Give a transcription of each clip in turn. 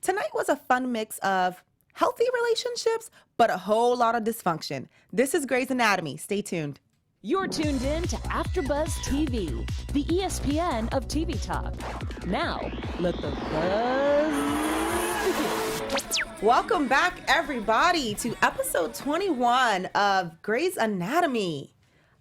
Tonight was a fun mix of healthy relationships, but a whole lot of dysfunction. This is Grey's Anatomy. Stay tuned. You're tuned in to AfterBuzz TV, the ESPN of TV talk. Now, let the buzz begin. Welcome back, everybody, to episode 21 of Grey's Anatomy.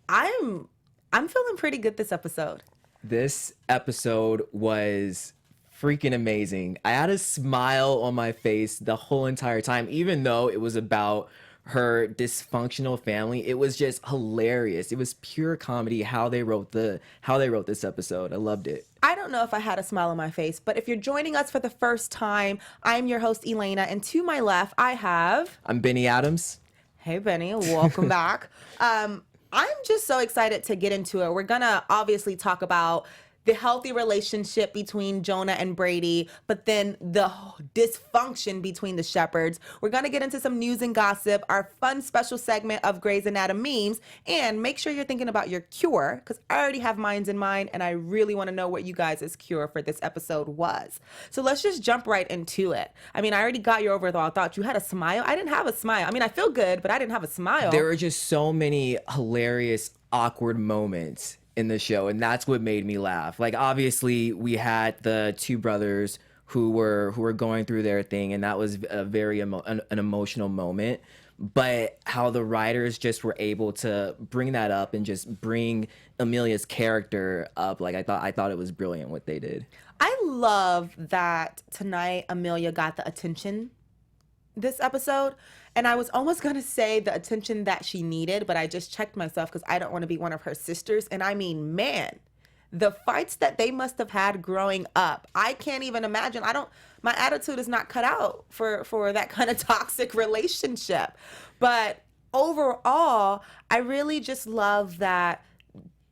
I'm feeling pretty good this episode. This episode was freaking amazing. I had a smile on my face the whole entire time, even though it was about her dysfunctional family. It was just hilarious. It was pure comedy how they wrote this episode. I loved it. I don't know if I had a smile on my face, but if you're joining us for the first time, I'm your host, Elayna, and to my left, I'm Benny Adams. Hey, Benny. Welcome back. I'm just so excited to get into it. We're going to obviously talk about the healthy relationship between Jonah and Brady, but then the dysfunction between the Shepherds. We're going to get into some news and gossip, our fun special segment of Grey's Anatomy memes, and make sure you're thinking about your cure, because I already have mine in mind, and I really want to know what you guys' cure for this episode was. So let's just jump right into it. I mean, I already got your overall thought. You had a smile. I didn't have a smile. I mean, I feel good, but I didn't have a smile. There were just so many hilarious, awkward moments in the show, and that's what made me laugh. Like, obviously we had the two brothers who were going through their thing, and that was a very an emotional moment, but how the writers just were able to bring that up and just bring Amelia's character up, like I thought it was brilliant what they did. I love that tonight Amelia got the attention this episode. And I was almost going to say the attention that she needed, but I just checked myself because I don't want to be one of her sisters. And I mean, man, the fights that they must have had growing up, I can't even imagine. My attitude is not cut out for that kind of toxic relationship. But overall, I really just love that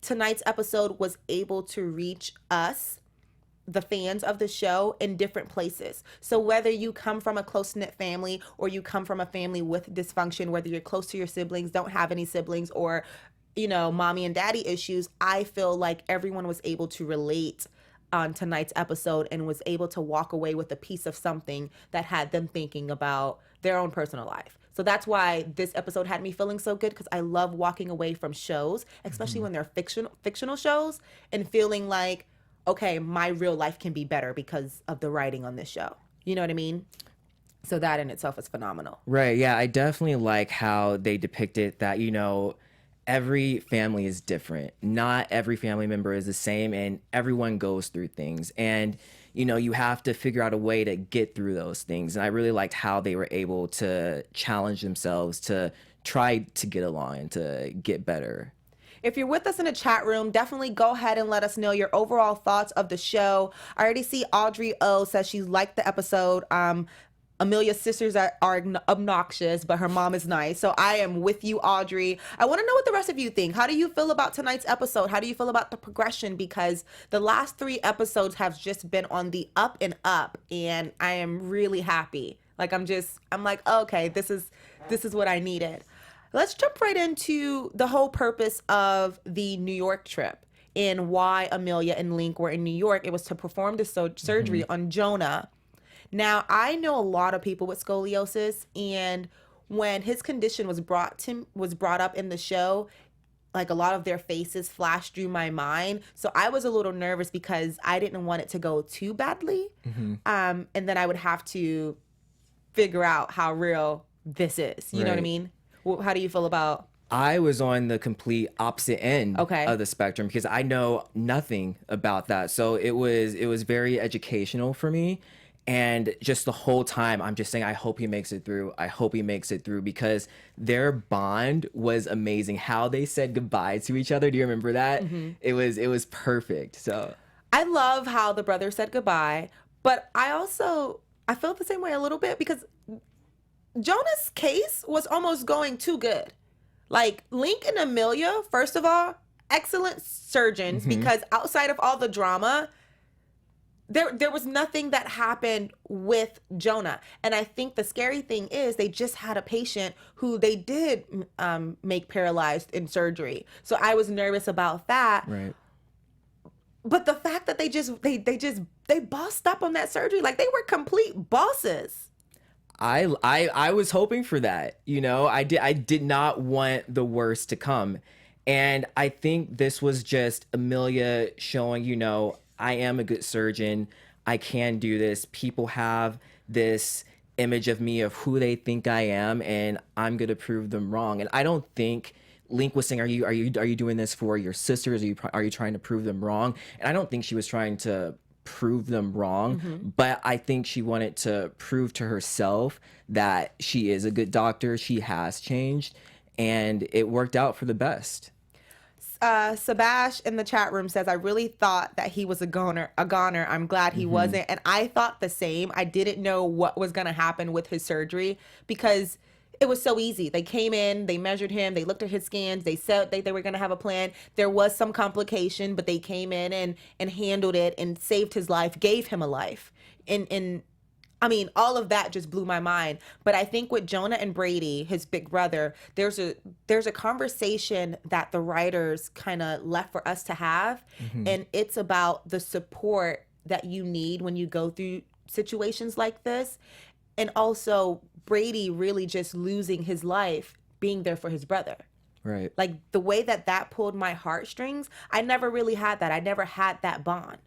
tonight's episode was able to reach us, the fans of the show, in different places. So whether you come from a close-knit family or you come from a family with dysfunction, whether you're close to your siblings, don't have any siblings, or, you know, mommy and daddy issues, I feel like everyone was able to relate on tonight's episode and was able to walk away with a piece of something that had them thinking about their own personal life. So that's why this episode had me feeling so good, because I love walking away from shows, especially when they're fictional shows, and feeling like, okay, my real life can be better because of the writing on this show. You know what I mean? So that in itself is phenomenal. Right, yeah, I definitely like how they depicted that, you know, every family is different. Not every family member is the same, and everyone goes through things. And, you know, you have to figure out a way to get through those things. And I really liked how they were able to challenge themselves to try to get along and to get better. If you're with us in the chat room, definitely go ahead and let us know your overall thoughts of the show. I already see Audrey O says she liked the episode. Amelia's sisters are obnoxious, but her mom is nice. So I am with you, Audrey. I want to know what the rest of you think. How do you feel about tonight's episode? How do you feel about the progression? Because the last 3 episodes have just been on the up and up, and I am really happy. Like, I'm like, oh, okay, this is what I needed. Let's jump right into the whole purpose of the New York trip and why Amelia and Link were in New York. It was to perform the surgery on Jonah. Now, I know a lot of people with scoliosis, and when his condition was brought up in the show, like, a lot of their faces flashed through my mind. So I was a little nervous because I didn't want it to go too badly. And then I would have to figure out how real this is. You know what I mean? How do you feel about? I was on the complete opposite end of the spectrum because I know nothing about that. So it was very educational for me. And just the whole time, I'm just saying, I hope he makes it through. I hope he makes it through, because their bond was amazing. How they said goodbye to each other. Do you remember that? It was perfect. So I love how the brothers said goodbye, but I felt the same way a little bit, because Jonah's case was almost going too good. Like, Link and Amelia, first of all, excellent surgeons, because outside of all the drama, there was nothing that happened with Jonah. And I think the scary thing is they just had a patient who they did make paralyzed in surgery. So I was nervous about that. Right. But the fact that they bossed up on that surgery, like they were complete bosses. I was hoping for that. I did not want the worst to come. And I think this was just Amelia showing, I am a good surgeon. I can do this. People have this image of me of who they think I am, and I'm gonna prove them wrong. And I don't think Link was saying, "Are you doing this for your sisters? Are you trying to prove them wrong?" And I don't think she was trying to prove them wrong, but I think she wanted to prove to herself that she is a good doctor. She has changed, and it worked out for the best. Sabash in the chat room says, I really thought that he was a goner. I'm glad he wasn't. And I thought the same. I didn't know what was going to happen with his surgery because it was so easy. They came in, they measured him, they looked at his scans, they said they were going to have a plan. There was some complication, but they came in and handled it and saved his life, gave him a life. And I mean, all of that just blew my mind. But I think with Jonah and Brady, his big brother, there's a conversation that the writers kind of left for us to have. And it's about the support that you need when you go through situations like this. And also Brady really just losing his life, being there for his brother. Right. Like the way that pulled my heartstrings, I never really had that. I never had that bond.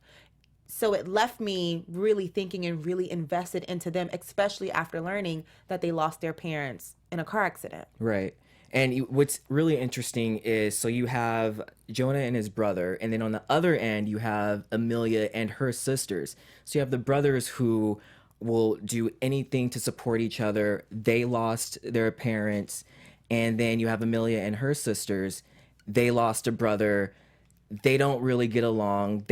So it left me really thinking and really invested into them, especially after learning that they lost their parents in a car accident. Right. And what's really interesting is, so you have Jonah and his brother, and then on the other end, you have Amelia and her sisters. So you have the brothers who will do anything to support each other. They lost their parents. And then you have Amelia and her sisters. They lost a brother. They don't really get along.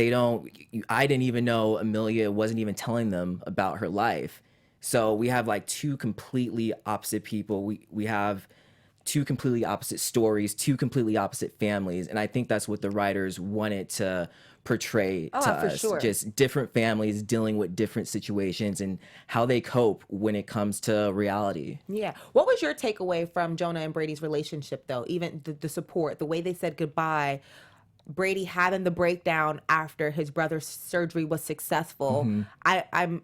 I didn't even know Amelia wasn't even telling them about her life. So we have like two completely opposite people. We have two completely opposite stories, two completely opposite families. And I think that's what the writers wanted to portray to us. Sure. Just different families dealing with different situations and how they cope when it comes to reality. Yeah. What was your takeaway from Jonah and Brady's relationship, though? Even the support, the way they said goodbye, Brady having the breakdown after his brother's surgery was successful. I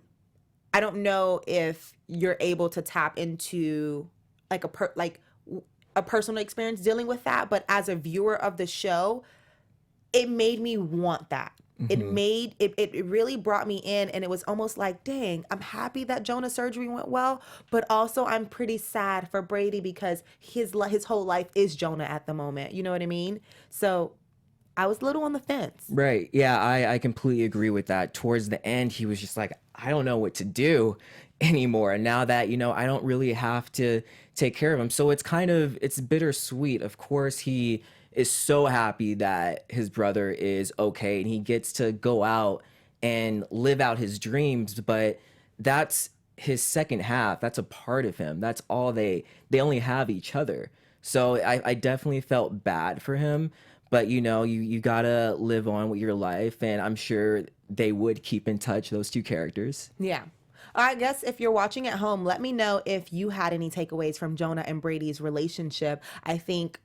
don't know if you're able to tap into like a personal experience dealing with that, but as a viewer of the show, it made me want that. It really brought me in, and it was almost like, dang, I'm happy that Jonah's surgery went well, but also I'm pretty sad for Brady because his whole life is Jonah at the moment. You know what I mean? So I was a little on the fence. Right. Yeah, I completely agree with that. Towards the end, he was just like, I don't know what to do anymore. And now that, I don't really have to take care of him. So it's bittersweet. Of course, he is so happy that his brother is okay and he gets to go out and live out his dreams. But that's his second half. That's a part of him. That's all they only have each other. So I definitely felt bad for him. But, you gotta live on with your life. And I'm sure they would keep in touch, those two characters. Yeah. I guess if you're watching at home, let me know if you had any takeaways from Jonah and Brady's relationship. I think,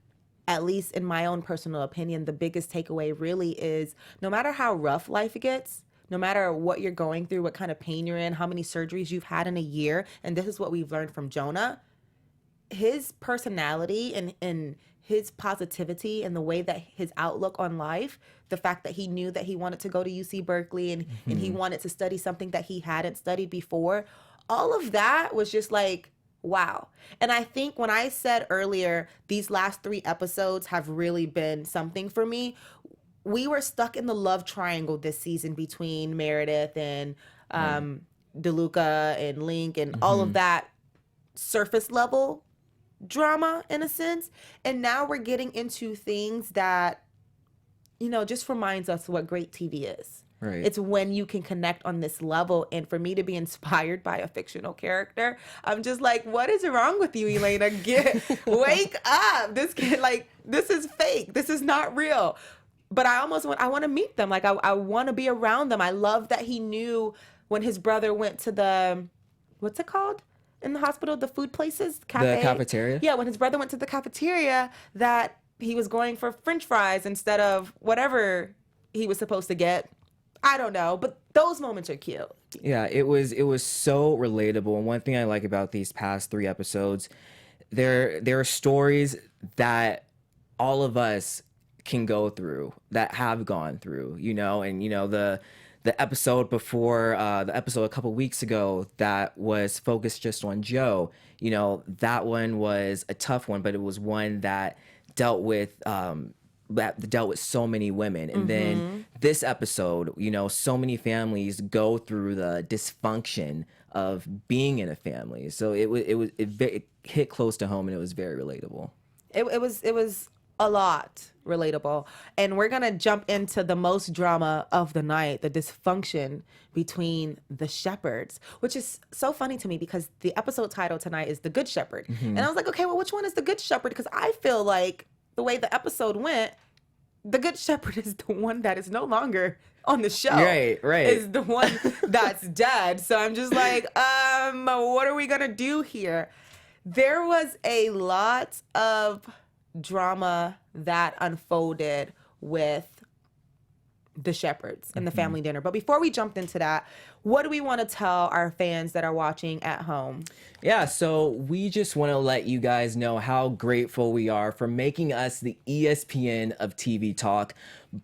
at least in my own personal opinion, the biggest takeaway really is no matter how rough life gets, no matter what you're going through, what kind of pain you're in, how many surgeries you've had in a year, and this is what we've learned from Jonah, his personality and his positivity and the way that his outlook on life, the fact that he knew that he wanted to go to UC Berkeley and he wanted to study something that he hadn't studied before, all of that was just like, wow. And I think when I said earlier, these last 3 episodes have really been something for me, we were stuck in the love triangle this season between Meredith and DeLuca and Link and all of that surface level drama in a sense. And now we're getting into things that, just reminds us what great TV is. Right. It's when you can connect on this level. And for me to be inspired by a fictional character, I'm just like, what is wrong with you, Elayna? Wake up. This kid, this is fake. This is not real. But I want to meet them. I want to be around them. I love that he knew when his brother went to the, what's it called? In the hospital, the food places, cafe. The cafeteria? Yeah, when his brother went to the cafeteria, that he was going for French fries instead of whatever he was supposed to get. I don't know, but those moments are cute. Yeah, it was so relatable. And one thing I like about these past 3 episodes, there are stories that all of us can go through, that have gone through, and the episode before, the episode a couple weeks ago that was focused just on Joe, that one was a tough one, but it was one that dealt with so many women. And then this episode, so many families go through the dysfunction of being in a family. So it hit close to home, and it was very relatable. It was a lot relatable. And we're going to jump into the most drama of the night, the dysfunction between the shepherds, which is so funny to me because the episode title tonight is The Good Shepherd. And I was like, okay, well, which one is the Good Shepherd? Because I feel like the way the episode went, the Good Shepherd is the one that is no longer on the show. Right. Is the one that's dead. So I'm just like, what are we going to do here? There was a lot of drama that unfolded with the shepherds and the family dinner. But before we jumped into that, what do we want to tell our fans that are watching at home? Yeah, so we just want to let you guys know how grateful we are for making us the ESPN of TV talk.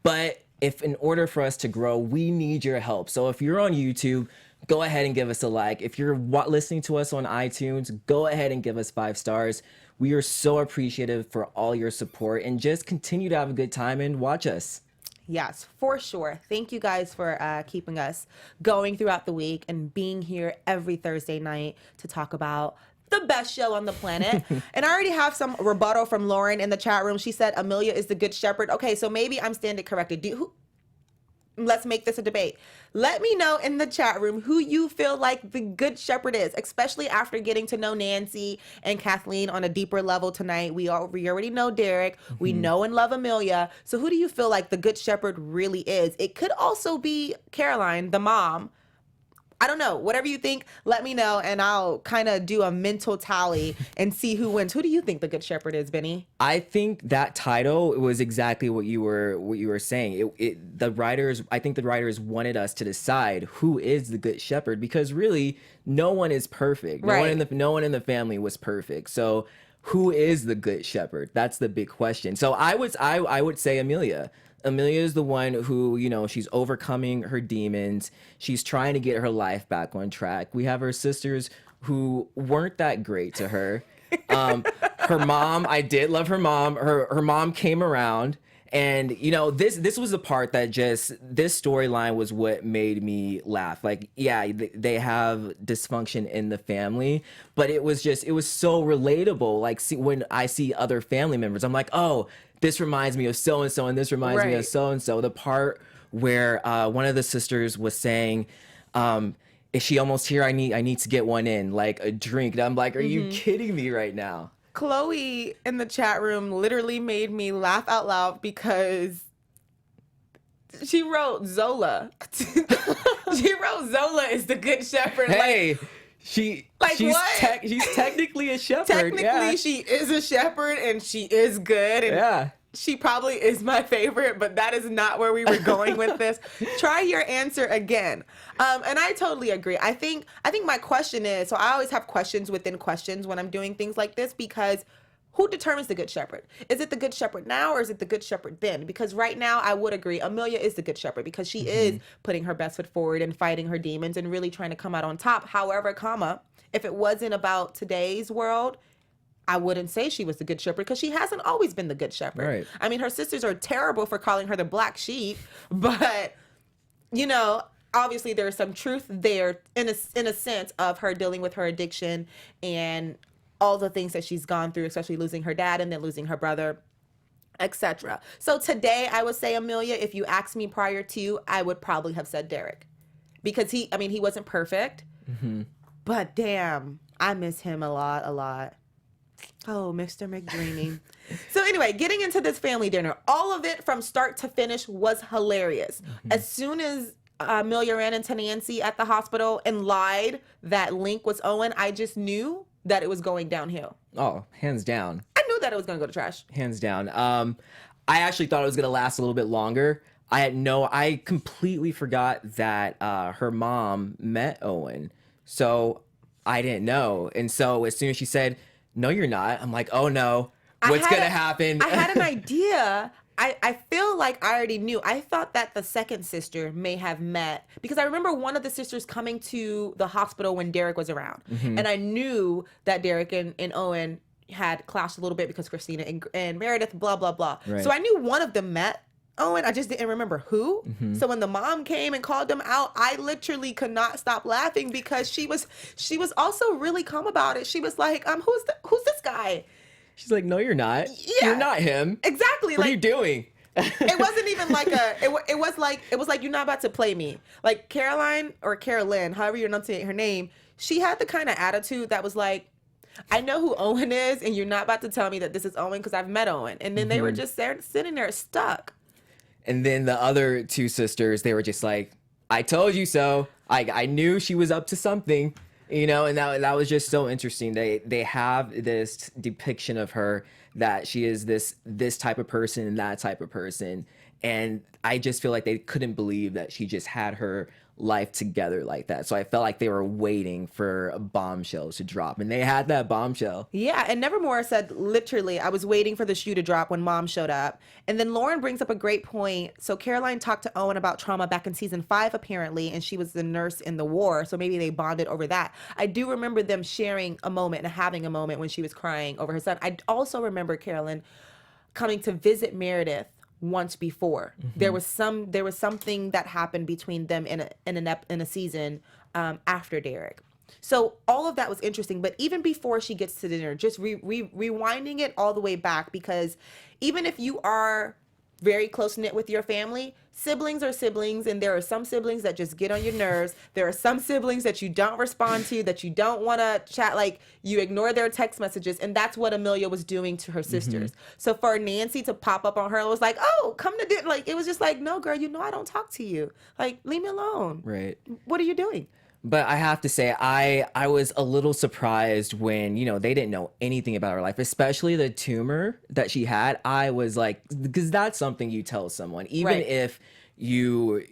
But if in order for us to grow, we need your help. So if you're on YouTube, go ahead and give us a like. If you're listening to us on iTunes, go ahead and give us 5 stars. We are so appreciative for all your support, and just continue to have a good time and watch us. Yes, for sure. Thank you guys for keeping us going throughout the week and being here every Thursday night to talk about the best show on the planet. And I already have some rebuttal from Lauren in the chat room. She said Amelia is the Good Shepherd. Okay, so maybe I'm standing corrected. Let's make this a debate. Let me know in the chat room who you feel like the Good Shepherd is, especially after getting to know Nancy and Kathleen on a deeper level tonight. We already know Derek. We know and love Amelia. So who do you feel like the Good Shepherd really is? It could also be Caroline, the mom. I don't know. Whatever you think, let me know, and I'll kind of do a mental tally and see who wins. Who do you think the Good Shepherd is, Benny? I think that title was exactly what you were saying. I think the writers wanted us to decide who is the Good Shepherd, because really no one is perfect. Right. No one in the family was perfect. So who is the Good Shepherd? That's the big question. So I would say Amelia. Amelia is the one who, she's overcoming her demons. She's trying to get her life back on track. We have her sisters who weren't that great to her. Her mom, I did love her mom. Her mom came around, and this was the part that this storyline was what made me laugh. Like, yeah, they have dysfunction in the family, but it was so relatable. Like, when I see other family members, I'm like, oh, this reminds me of so-and-so, and this reminds me of so-and-so. The part where one of the sisters was saying, is she almost here? I need to get one in, like a drink. And I'm like, are you kidding me right now? Chloe in the chat room literally made me laugh out loud because she wrote Zola. She wrote Zola is the Good Shepherd. Hey, she's technically a shepherd. Technically, she is a shepherd, and she is good. And she probably is my favorite, but that is not where we were going with this. Try your answer again. And I totally agree. I think my question is, so I always have questions within questions when I'm doing things like this, because who determines the Good Shepherd? Is it the Good Shepherd now, or is it the Good Shepherd then? Because right now, I would agree, Amelia is the Good Shepherd, because she is putting her best foot forward and fighting her demons and really trying to come out on top. However, if it wasn't about today's world, I wouldn't say she was the Good Shepherd, because she hasn't always been the Good Shepherd. Right. I mean, her sisters are terrible for calling her the black sheep, but, obviously there's some truth there in a sense of her dealing with her addiction and all the things that she's gone through, especially losing her dad and then losing her brother, etc. So today I would say Amelia. If you asked me prior to, I would probably have said Derek, because he wasn't perfect, but damn, I miss him a lot. Oh, Mr. McDreamy. So anyway, getting into this family dinner, all of it from start to finish was hilarious. As soon as Amelia ran into Nancy at the hospital and lied that Link was Owen, I just knew that it was going downhill. Oh, hands down. I knew that it was going to go to trash. Hands down. I actually thought it was going to last a little bit longer. I completely forgot that her mom met Owen. So I didn't know. And so as soon as she said, "No, you're not," I'm like, "Oh no, what's going to happen?" I had an idea. I feel like I already knew. I thought that the second sister may have met because I remember one of the sisters coming to the hospital when Derek was around. And I knew that Derek and Owen had clashed a little bit because Christina and Meredith, blah, blah, blah. Right. So I knew one of them met Owen. I just didn't remember who. So when the mom came and called them out, I literally could not stop laughing because she was also really calm about it. She was like, who's this guy? She's like, "No, you're not. Yeah. You're not him. Exactly. What are you doing?" It wasn't even like it was like, "You're not about to play me." Like Caroline or Carolyn, however you enunciate her name, she had the kind of attitude that was like, "I know who Owen is, and you're not about to tell me that this is Owen because I've met Owen." And then they were just there, sitting there stuck. And then the other two sisters, they were just like, "I told you so. I knew she was up to something." And that was just so interesting. They have this depiction of her that she is this type of person and that type of person. And I just feel like they couldn't believe that she just had her life together like that. So I felt like they were waiting for bombshells to drop, and they had that bombshell. Yeah, and Nevermore said literally, "I was waiting for the shoe to drop when mom showed up." And then Lauren brings up a great point. So Caroline talked to Owen about trauma back in season 5, apparently, and she was the nurse in the war. So maybe they bonded over that. I do remember them sharing a moment and having a moment when she was crying over her son. I also remember Carolyn coming to visit Meredith once before. There was something that happened between them in a season after Derek. So all of that was interesting. But even before she gets to dinner, just rewinding it all the way back, because even if you are very close knit with your family, siblings are siblings, and there are some siblings that just get on your nerves. There are some siblings that you don't respond to, that you don't want to chat, like you ignore their text messages, and that's what Amelia was doing to her sisters. So for Nancy to pop up on her, it was like, "Oh, come to dinner." Like, it was just like, "No, girl, I don't talk to you. Like, leave me alone. Right. What are you doing?" But I have to say, I was a little surprised when, they didn't know anything about her life, especially the tumor that she had. I was like, because that's something you tell someone, even Right. if you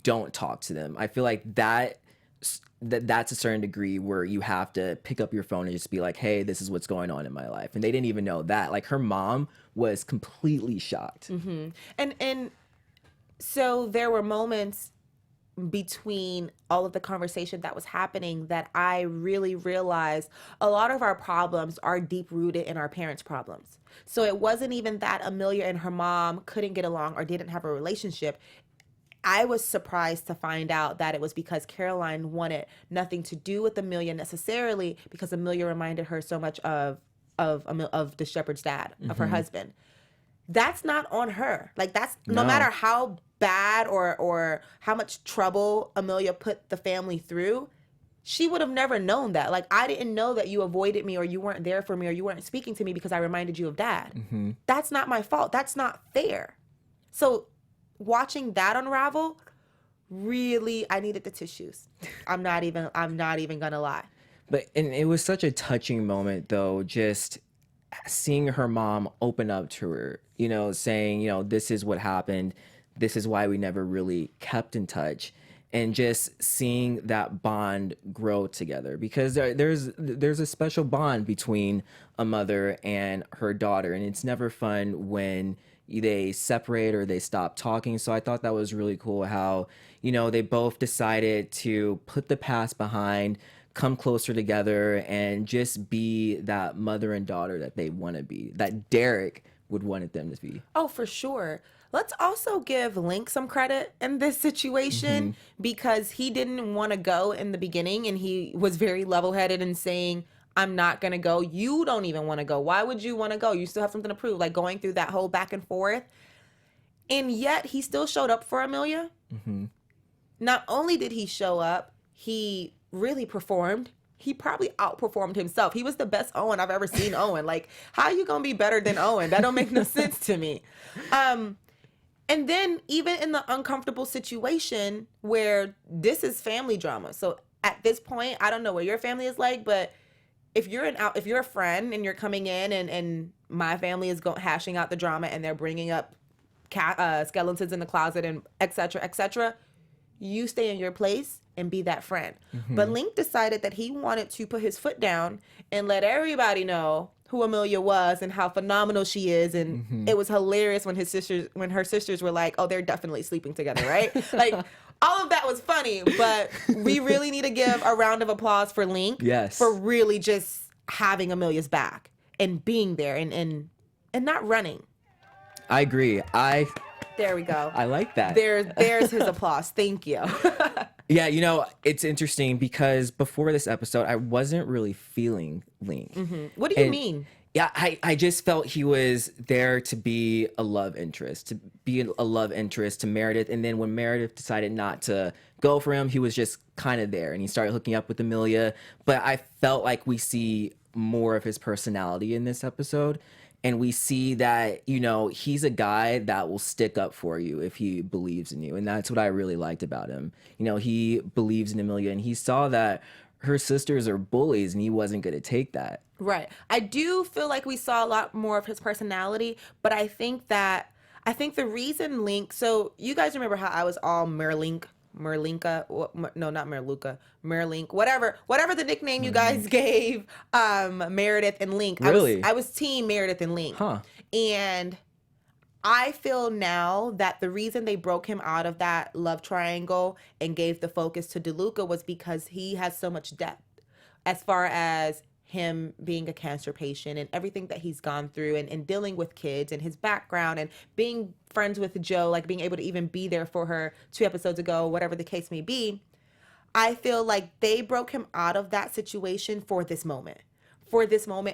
don't talk to them. I feel like that's a certain degree where you have to pick up your phone and just be like, "Hey, this is what's going on in my life." And they didn't even know that. Like, her mom was completely shocked. And so there were moments between all of the conversation that was happening that I really realized a lot of our problems are deep rooted in our parents' problems. So it wasn't even that Amelia and her mom couldn't get along or didn't have a relationship. I was surprised to find out that it was because Caroline wanted nothing to do with Amelia necessarily, because Amelia reminded her so much of the shepherd's dad, of her husband. That's not on her. Like, that's no matter how bad or how much trouble Amelia put the family through, she would have never known that. Like, "I didn't know that you avoided me, or you weren't there for me, or you weren't speaking to me because I reminded you of Dad. That's not my fault. That's not fair." So watching that unravel, really, I needed the tissues. I'm not even gonna lie. And it was such a touching moment, though, just seeing her mom open up to her, saying, "This is what happened. This is why we never really kept in touch." And just seeing that bond grow together, because there's a special bond between a mother and her daughter, and it's never fun when they separate or they stop talking. So I thought that was really cool how, they both decided to put the past behind, come closer together, and just be that mother and daughter that they want to be, that Derek would wanted them to be. Oh, for sure. Let's also give Link some credit in this situation, because he didn't want to go in the beginning, and he was very level-headed in saying, "I'm not going to go. You don't even want to go. Why would you want to go? You still have something to prove." Like, going through that whole back and forth. And yet he still showed up for Amelia. Not only did he show up, he really performed. He probably outperformed himself. He was the best Owen I've ever seen Owen. Like, how are you going to be better than Owen? That don't make no sense to me. And then even in the uncomfortable situation where this is family drama. So at this point, I don't know what your family is like, but if you're a friend and you're coming in and my family is hashing out the drama and they're bringing up skeletons in the closet and etc. You stay in your place and be that friend. But Link decided that he wanted to put his foot down and let everybody know who Amelia was and how phenomenal she is. And it was hilarious when her sisters were like, oh, they're definitely sleeping together, right? Like, all of that was funny, but we really need to give a round of applause for Link. Yes. For really just having Amelia's back and being there and not running. I agree. There we go. I like that. There's his applause. Thank you. Yeah, you know, it's interesting because before this episode, I wasn't really feeling Link. What do you mean? Yeah, I just felt he was there to be a love interest, to Meredith. And then when Meredith decided not to go for him, he was just kind of there. And he started hooking up with Amelia. But I felt like we see more of his personality in this episode. And we see that, you know, he's a guy that will stick up for you if he believes in you. And that's what I really liked about him. You know, he believes in Amelia and he saw that her sisters are bullies and he wasn't going to take that. Right. I do feel like we saw a lot more of his personality, but I think the reason Link, so you guys remember how I was all Merlink, no, not Merluca, Merlink, whatever the nickname you guys gave Meredith and Link. Really? I was team Meredith and Link. Huh. And I feel now that the reason they broke him out of that love triangle and gave the focus to DeLuca was because he has so much depth as far as him being a cancer patient and everything that he's gone through and dealing with kids and his background and being friends with Joe, like being able to even be there for her 2 episodes ago, whatever the case may be. I feel like they broke him out of that situation for this moment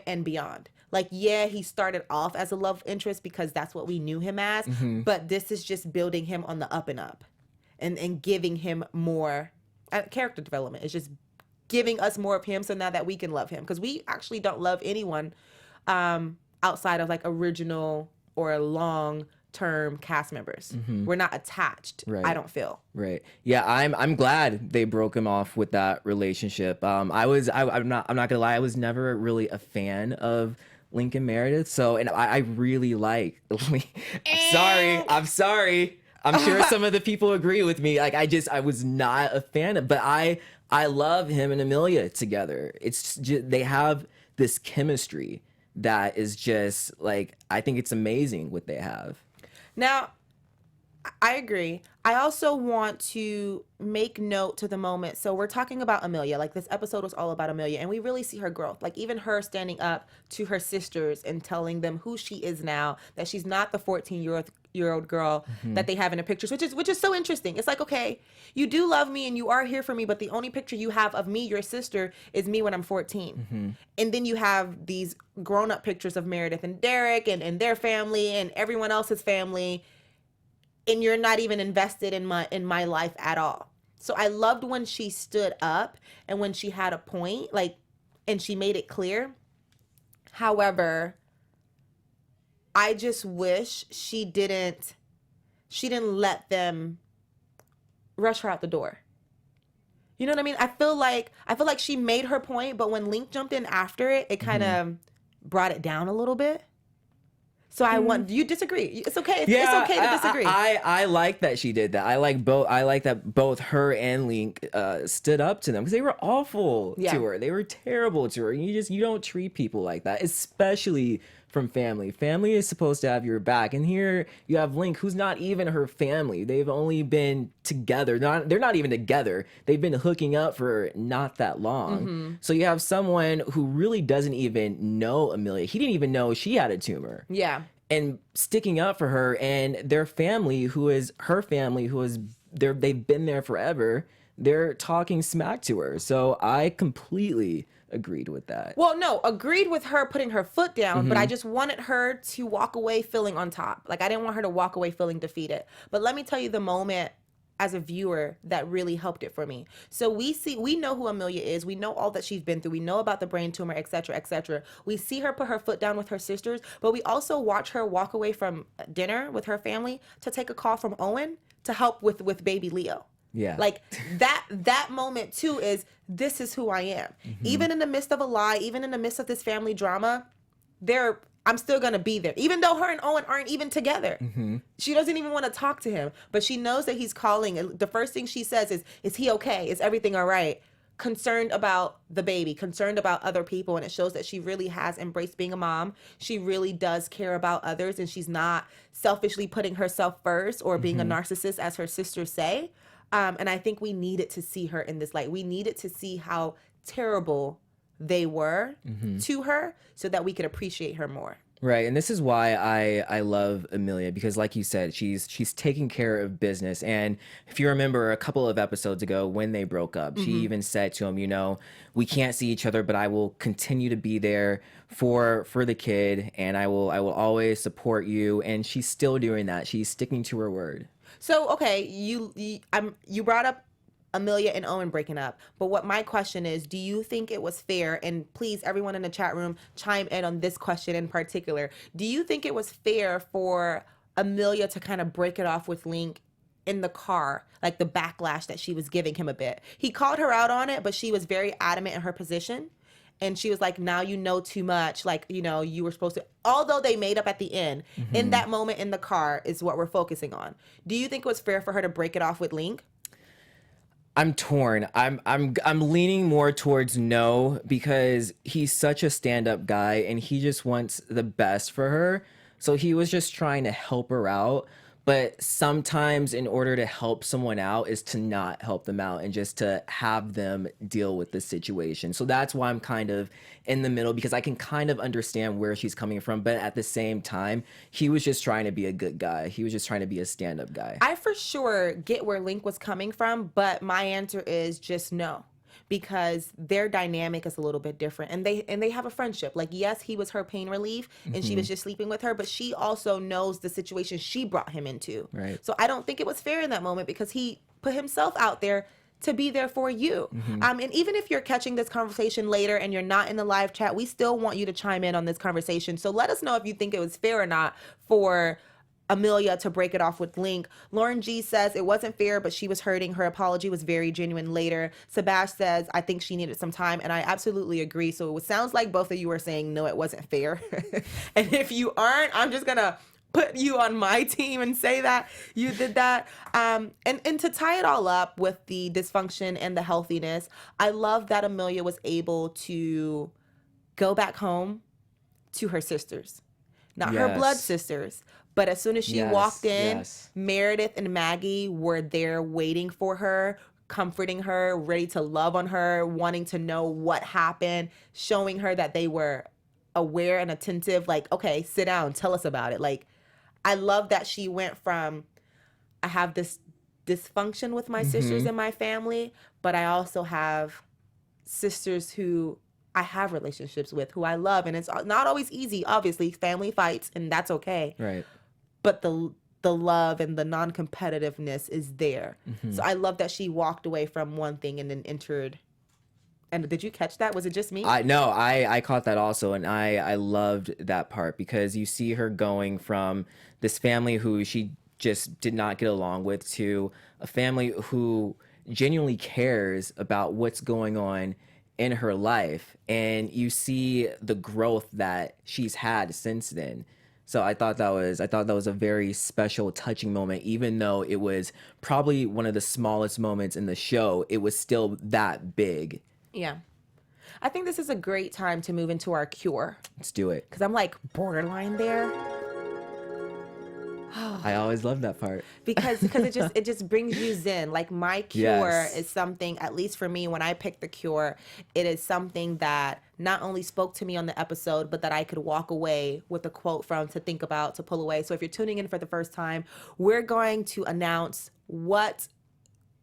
and beyond. Like, yeah, he started off as a love interest because that's what we knew him as, but this is just building him on the up and up and giving him more character development. It's just giving us more of him so now that we can love him, because we actually don't love anyone outside of like original or long-term cast members. We're not attached. Right. I don't feel. Right. Yeah, I'm glad they broke him off with that relationship. I'm not gonna lie, I was never really a fan of Lincoln Meredith. So, and I really like I'm sorry. I'm sure some of the people agree with me. Like, I was not a fan of, but I love him and Amelia together. It's just, they have this chemistry that is just like, I think it's amazing what they have. Now, I agree. I also want to make note to the moment. So we're talking about Amelia. Like, this episode was all about Amelia, and we really see her growth. Like, even her standing up to her sisters and telling them who she is now, that she's not the 14-year-old girl that they have in the pictures, which is so interesting. It's like, okay, you do love me and you are here for me, but the only picture you have of me, your sister, is me when I'm 14. And then you have these grown-up pictures of Meredith and Derek and their family and everyone else's family, and you're not even invested in my life at all. So I loved when she stood up and when she had a point, like, and she made it clear. However, I just wish she didn't let them rush her out the door. You know what I mean? I feel like she made her point, but when Link jumped in after it, it kind of brought it down a little bit. So you disagree. It's okay. It's okay to disagree. I like that she did that. I like that both her and Link stood up to them, because they were awful to her. They were terrible to her. You don't treat people like that, especially from family. Family is supposed to have your back. And here you have Link, who's not even her family. They've only been together. They're not even together. They've been hooking up for not that long. So you have someone who really doesn't even know Amelia. He didn't even know she had a tumor. Yeah. And sticking up for her, and their family, who is her family, they've been there forever, they're talking smack to her. So I completely agreed with that. Well, no, agreed with her putting her foot down, but I just wanted her to walk away feeling on top. Like, I didn't want her to walk away feeling defeated. But let me tell you the moment as a viewer that really helped it for me. So we know who Amelia is. We know all that she's been through. We know about the brain tumor, etc., etc. We see her put her foot down with her sisters, but we also watch her walk away from dinner with her family to take a call from Owen to help with baby Leo. Yeah. Like, that moment too is, this is who I am. Even in the midst of a lie, even in the midst of this family drama, they're I'm still going to be there. Even though her and Owen aren't even together. She doesn't even want to talk to him. But she knows that he's calling. And the first thing she says is he okay? Is everything all right? Concerned about the baby, concerned about other people. And it shows that she really has embraced being a mom. She really does care about others. And she's not selfishly putting herself first or being a narcissist, as her sisters say. And I think we needed to see her in this light. We needed to see how terrible they were to her so that we could appreciate her more. Right, and this is why I love Amelia, because like you said, she's taking care of business. And if you remember a couple of episodes ago when they broke up, she even said to him, you know, we can't see each other, but I will continue to be there for the kid, and I will always support you. And she's still doing that. She's sticking to her word. So, okay, you brought up Amelia and Owen breaking up. But what my question is, do you think it was fair? And please, everyone in the chat room, chime in on this question in particular. Do you think it was fair for Amelia to kind of break it off with Link in the car, like the backlash that she was giving him a bit? He called her out on it, but she was very adamant in her position. And she was like, now you know too much. Like, you know, you were supposed to, although they made up at the end, in that moment in the car is what we're focusing on. Do you think it was fair for her to break it off with Link? I'm torn. I'm leaning more towards no, because he's such a stand-up guy and he just wants the best for her. So he was just trying to help her out. But sometimes in order to help someone out is to not help them out and just to have them deal with the situation. So that's why I'm kind of in the middle, because I can kind of understand where she's coming from. But at the same time, he was just trying to be a good guy. He was just trying to be a stand-up guy. I for sure get where Link was coming from, but my answer is just no. Because their dynamic is a little bit different, and they have a friendship. Like, yes, he was her pain relief and she was just sleeping with her, but she also knows the situation she brought him into. Right. So I don't think it was fair in that moment, because he put himself out there to be there for you. And even if you're catching this conversation later and you're not in the live chat, we still want you to chime in on this conversation. So let us know if you think it was fair or not for Amelia to break it off with Link. Lauren G says it wasn't fair, but she was hurting. Her apology was very genuine later. Sebastian says, I think she needed some time, and I absolutely agree. So it sounds like both of you are saying, no, it wasn't fair. And if you aren't, I'm just going to put you on my team and say that you did that. And to tie it all up with the dysfunction and the healthiness, I love that Amelia was able to go back home to her sisters. Not her blood sisters, but as soon as she walked in, Meredith and Maggie were there waiting for her, comforting her, ready to love on her, wanting to know what happened, showing her that they were aware and attentive. Like, okay, sit down, tell us about it. Like, I love that she went from, I have this dysfunction with my sisters and my family, but I also have sisters who I have relationships with, who I love. And it's not always easy, obviously. Family fights, and that's okay. Right. But the love and the non-competitiveness is there. So I love that she walked away from one thing and then entered. And did you catch that? Was it just me? I caught that also, and I loved that part, because you see her going from this family who she just did not get along with to a family who genuinely cares about what's going on in her life, and you see the growth that she's had since then. So I thought that was a very special, touching moment. Even though it was probably one of the smallest moments in the show, it was still that big. Yeah. I think this is a great time to move into our cure. Let's do it. Because I'm like borderline there. I always love that part. because it just brings you zen. Like, my cure is something, at least for me, when I pick the cure, it is something that not only spoke to me on the episode, but that I could walk away with a quote from, to think about, to pull away. So if you're tuning in for the first time, we're going to announce what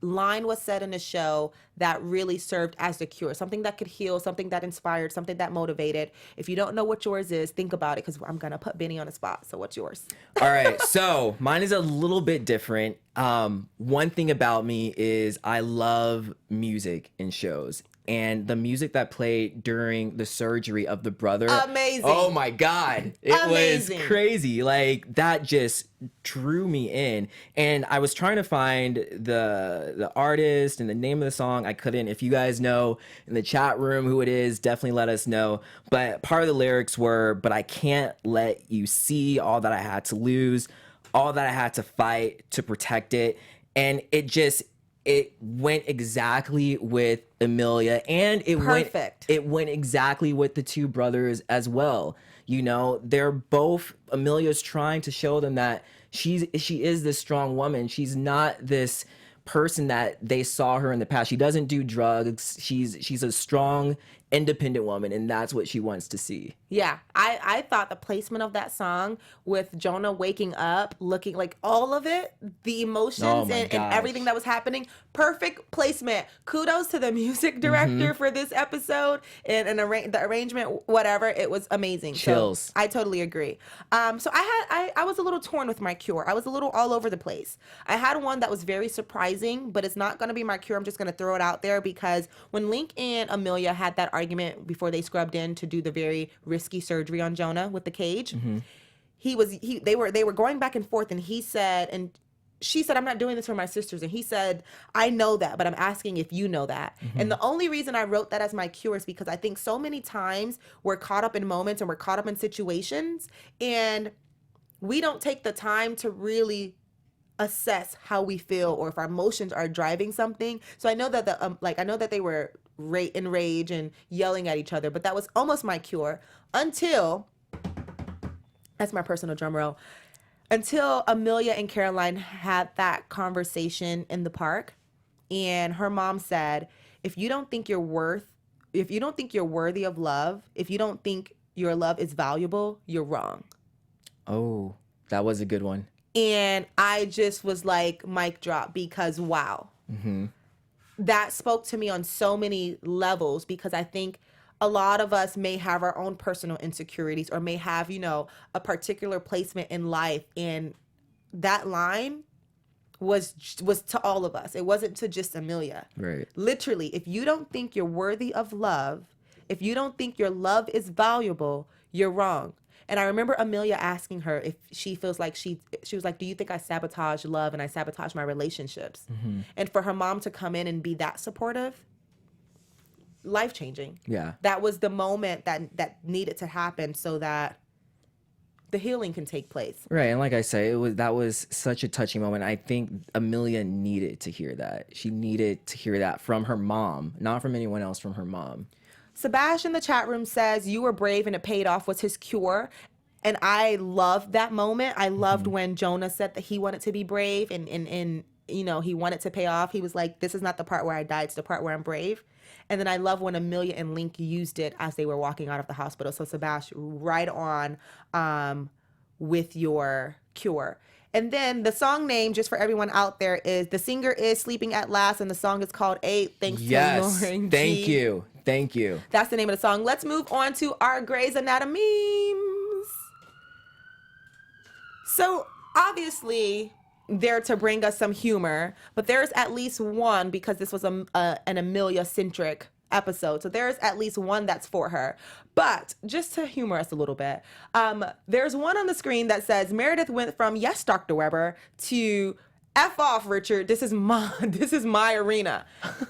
line was said in the show that really served as the cure, something that could heal, something that inspired, something that motivated. If you don't know what yours is, think about it, because I'm gonna put Benny on the spot. So what's yours? All right, so mine is a little bit different. One thing about me is I love music in shows. and the music that played during the surgery of the brother. Amazing. Oh my God. It Amazing. was crazy. Like, that just drew me in. And I was trying to find the artist and the name of the song. I couldn't. If you guys know in the chat room who it is, definitely let us know. But part of the lyrics were, "But I can't let you see all that I had to lose, all that I had to fight to protect it." And it went exactly with Amelia, and Perfect. it went exactly with the two brothers as well. You know, they're both, Amelia's trying to show them that she is this strong woman. She's not this person that they saw her in the past. She doesn't do drugs. She's a strong, independent woman, and that's what she wants to see. Yeah, I thought the placement of that song with Jonah waking up, looking like all of it, the emotions and everything that was happening, perfect placement. Kudos to the music director for this episode and the arrangement, whatever. It was amazing. Chills. So I totally agree. So I was a little torn with my cure. I was a little all over the place. I had one that was very surprising, but it's not going to be my cure. I'm just going to throw it out there because when Link and Amelia had that argument before they scrubbed in to do the very risky surgery on Jonah with the cage, they were going back and forth, and he said, and she said, "I'm not doing this for my sisters," and he said, "I know that, but I'm asking if you know that." And the only reason I wrote that as my cure is because I think so many times we're caught up in moments and we're caught up in situations, and we don't take the time to really assess how we feel or if our emotions are driving something. So I know that I know that they were enraged and yelling at each other, but that was almost my cure until, that's my personal drum roll, until Amelia and Caroline had that conversation in the park, and her mom said, if you don't think you're worthy of love, if you don't think your love is valuable, you're wrong. Oh, that was a good one. And I just was like, mic drop, because wow. That spoke to me on so many levels, because I think a lot of us may have our own personal insecurities or may have, a particular placement in life. And that line was to all of us. It wasn't to just Amelia. Right. Literally, if you don't think you're worthy of love, if you don't think your love is valuable, you're wrong. And I remember Amelia asking her if she feels like she was like, "Do you think I sabotage love and I sabotage my relationships?" And for her mom to come in and be that supportive, life-changing. Yeah. That was the moment that needed to happen so that the healing can take place. Right, and like I say, that was such a touching moment. I think Amelia needed to hear that. She needed to hear that from her mom, not from anyone else, from her mom. Sebastian in the chat room says, "You were brave and it paid off," was his cure. And I loved that moment. I loved when Jonah said that he wanted to be brave and he wanted to pay off. He was like, "This is not the part where I die, it's the part where I'm brave." And then I love when Amelia and Link used it as they were walking out of the hospital. So Sebastian, right on with your cure. And then the song name, just for everyone out there, is the singer is Sleeping at Last, and the song is called 8. Thanks to Lauren G. Thank you. That's the name of the song. Let's move on to our Grey's Anatomy memes. So obviously they're to bring us some humor, but there's at least one, because this was an Amelia-centric episode, so there's at least one that's for her. But just to humor us a little bit, there's one on the screen that says, "Meredith went from 'Yes, Dr. Weber' to 'F off, Richard. This is my arena.'"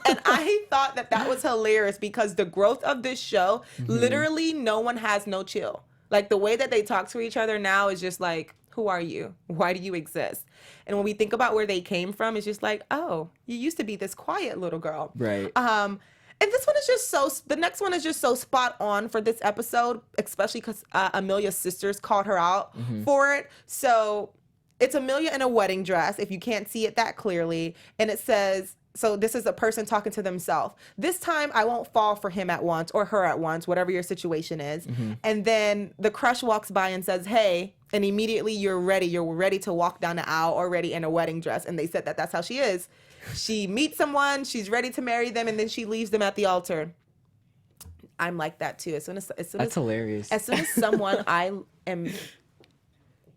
And I thought that was hilarious, because the growth of this show, literally no one has no chill. Like, the way that they talk to each other now is just like, who are you? Why do you exist? And when we think about where they came from, it's just like, oh, you used to be this quiet little girl. Right. And this one is the next one is just so spot on for this episode, especially because Amelia's sisters called her out for it. So it's Amelia in a wedding dress, if you can't see it that clearly. And it says, so this is a person talking to themselves. "This time I won't fall for him at once or her at once," whatever your situation is. And then the crush walks by and says, "Hey," and immediately you're ready to walk down the aisle already in a wedding dress. And they said that's how she is. She meets someone, she's ready to marry them, and then she leaves them at the altar. I'm like that too. That's hilarious. As soon as someone I am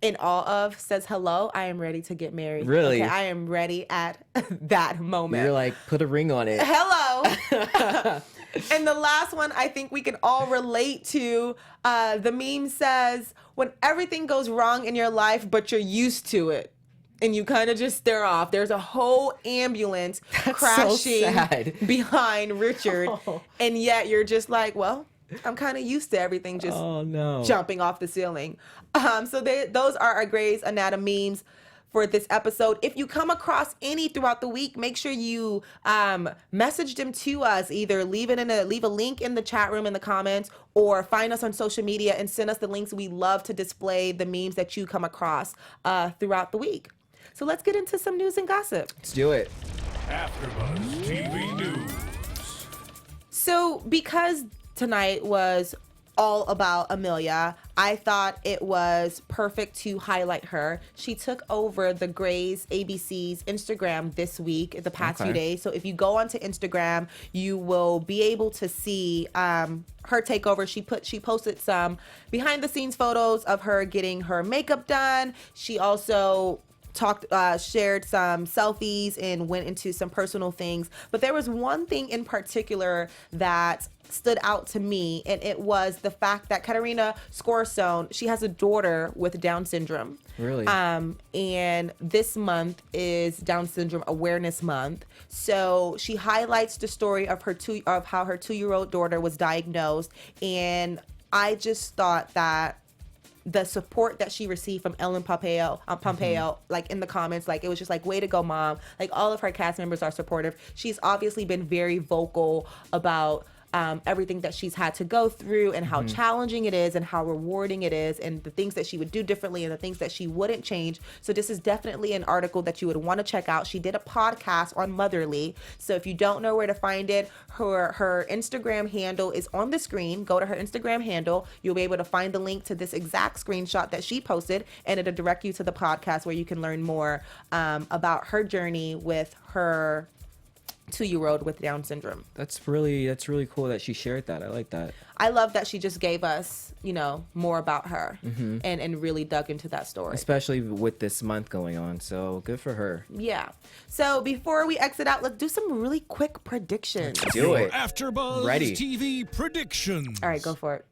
in awe of says hello, I am ready to get married. Really? Okay, I am ready at that moment. You're like, put a ring on it. Hello. And the last one I think we can all relate to. The meme says, when everything goes wrong in your life, but you're used to it. And you kind of just stare off. There's a whole ambulance crashing behind Richard. And yet you're just like, well, I'm kind of used to everything just jumping off the ceiling. So those are our Grey's Anatomy memes for this episode. If you come across any throughout the week, make sure you message them to us. Either leave a link in the chat room in the comments, or find us on social media and send us the links. We love to display the memes that you come across throughout the week. So let's get into some news and gossip. Let's do it. AfterBuzz TV News. So because tonight was all about Amelia, I thought it was perfect to highlight her. She took over the Grey's ABC's Instagram this week, the past few days. So if you go onto Instagram, you will be able to see her takeover. She posted some behind the scenes photos of her getting her makeup done. She also shared some selfies and went into some personal things. But there was one thing in particular that stood out to me, and it was the fact that Katarina Scorsone, she has a daughter with Down syndrome. Really? And this month is Down Syndrome Awareness Month. So she highlights the story of how her 2-year-old daughter was diagnosed, and I just thought that the support that she received from Ellen Pompeo, like in the comments, like it was just like, way to go, mom. Like all of her cast members are supportive. She's obviously been very vocal about everything that she's had to go through and how challenging it is and how rewarding it is, and the things that she would do differently and the things that she wouldn't change. So this is definitely an article that you would want to check out. She did a podcast on Motherly. So if you don't know where to find it, her Instagram handle is on the screen. Go to her Instagram handle. You'll be able to find the link to this exact screenshot that she posted, and it'll direct you to the podcast where you can learn more about her journey with her 2-year-old with Down syndrome. That's really cool that she shared that. I like that. I love that she just gave us, more about her and really dug into that story. Especially with this month going on. So good for her. Yeah. So before we exit out, let's do some really quick predictions. Do it. AfterBuzz Ready. TV predictions. All right, go for it.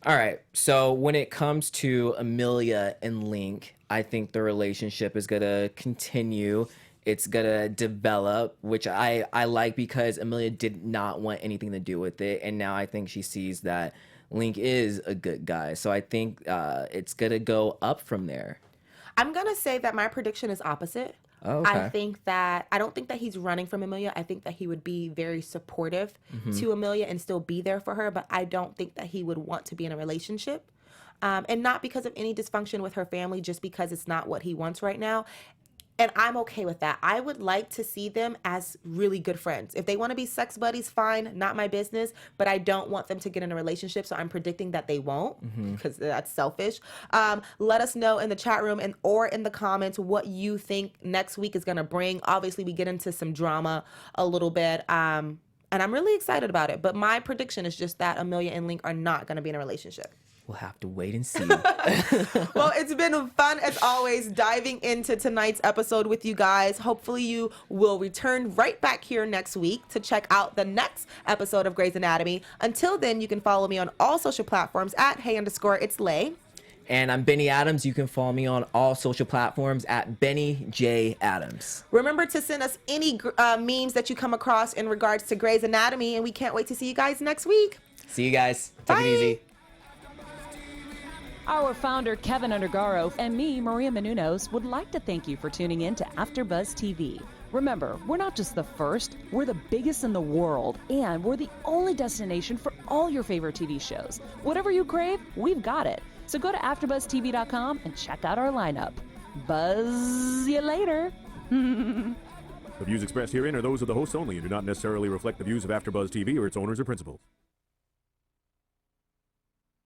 All right. So when it comes to Amelia and Link, I think the relationship is going to continue. It's going to develop, which I like, because Amelia did not want anything to do with it. And now I think she sees that Link is a good guy. So I think it's going to go up from there. I'm going to say that my prediction is opposite. Oh, okay. I don't think that he's running from Amelia. I think that he would be very supportive to Amelia and still be there for her. But I don't think that he would want to be in a relationship. And not because of any dysfunction with her family, just because it's not what he wants right now. And I'm okay with that. I would like to see them as really good friends. If they want to be sex buddies, fine, not my business. But I don't want them to get in a relationship, so I'm predicting that they won't, because that's selfish. Let us know in the chat room or in the comments what you think next week is going to bring. Obviously, we get into some drama a little bit, and I'm really excited about it. But my prediction is just that Amelia and Link are not going to be in a relationship. We'll have to wait and see. Well, it's been fun as always diving into tonight's episode with you guys. Hopefully you will return right back here next week to check out the next episode of Grey's Anatomy. Until then, you can follow me on all social platforms at @hey_it's_lay. And I'm Benny Adams. You can follow me on all social platforms at Benny J. Adams. Remember to send us any memes that you come across in regards to Grey's Anatomy, and we can't wait to see you guys next week. See you guys. Take Bye. it easy. Our founder, Kevin Undergaro, and me, Maria Menounos, would like to thank you for tuning in to AfterBuzz TV. Remember, we're not just the first, we're the biggest in the world, and we're the only destination for all your favorite TV shows. Whatever you crave, we've got it. So go to AfterBuzzTV.com and check out our lineup. Buzz you later. The views expressed herein are those of the hosts only and do not necessarily reflect the views of AfterBuzz TV or its owners or principals.